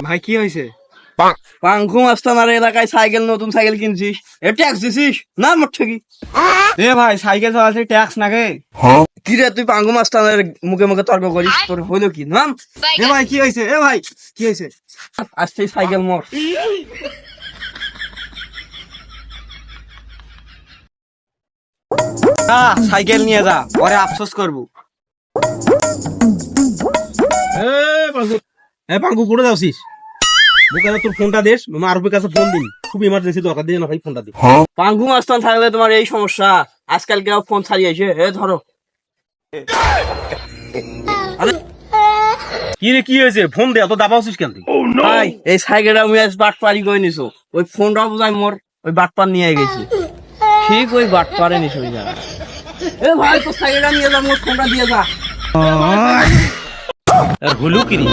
ভাই কি হয়েছে? পাঙ্কু মাস্তানার এলাকায় সাইকেল, নতুন সাইকেল কিনছিস, এ ট্যাক্স দিছিস না? মোট কি এ ভাই সাইকেল চালাতে ট্যাক্স নাগে? কি রে, তুই পাঙ্কু মাস্তানের মুখে মুখে তর্ক করিস? তোর হইলো কি নাম? এ ভাই কি হয়েছে? এ ভাই কি হয়েছে? আসছে সাইকেল মোট। সাইকেল নিয়ে যা, পরে আফসোস করবো। পাঙ্কু করে যাচ্ছিস? দোকানে তোর ফোনটা দিস, আরবের কাছে ফোন দিন, খুব ইমার্জেন্সি দরকার, দিয়ে না ভাই ফোনটা দিন। পাঙ্কু মাস্তান থাকলে তোমার এই সমস্যা। আজকাল কেউ ফোন ছাড়িয়েছে, হে ধরো। কি রে কি হয়েছে? ফোন দে, এত দাবাওছিস কেন তুই? ভাই এই সাইকেলটা আমি আজ বাটপারি করে নিছো, ওই ফোনটাও বোঝাই মোর ওই বাটপার নিয়ে গেছি। ঠিক ওই বাটপারে নিস ওই জায়গা। এ ভাই তোর সাইকেলটা নিয়ে যা, মোর ফোনটা দিয়ে যা। আর হলো কি রে?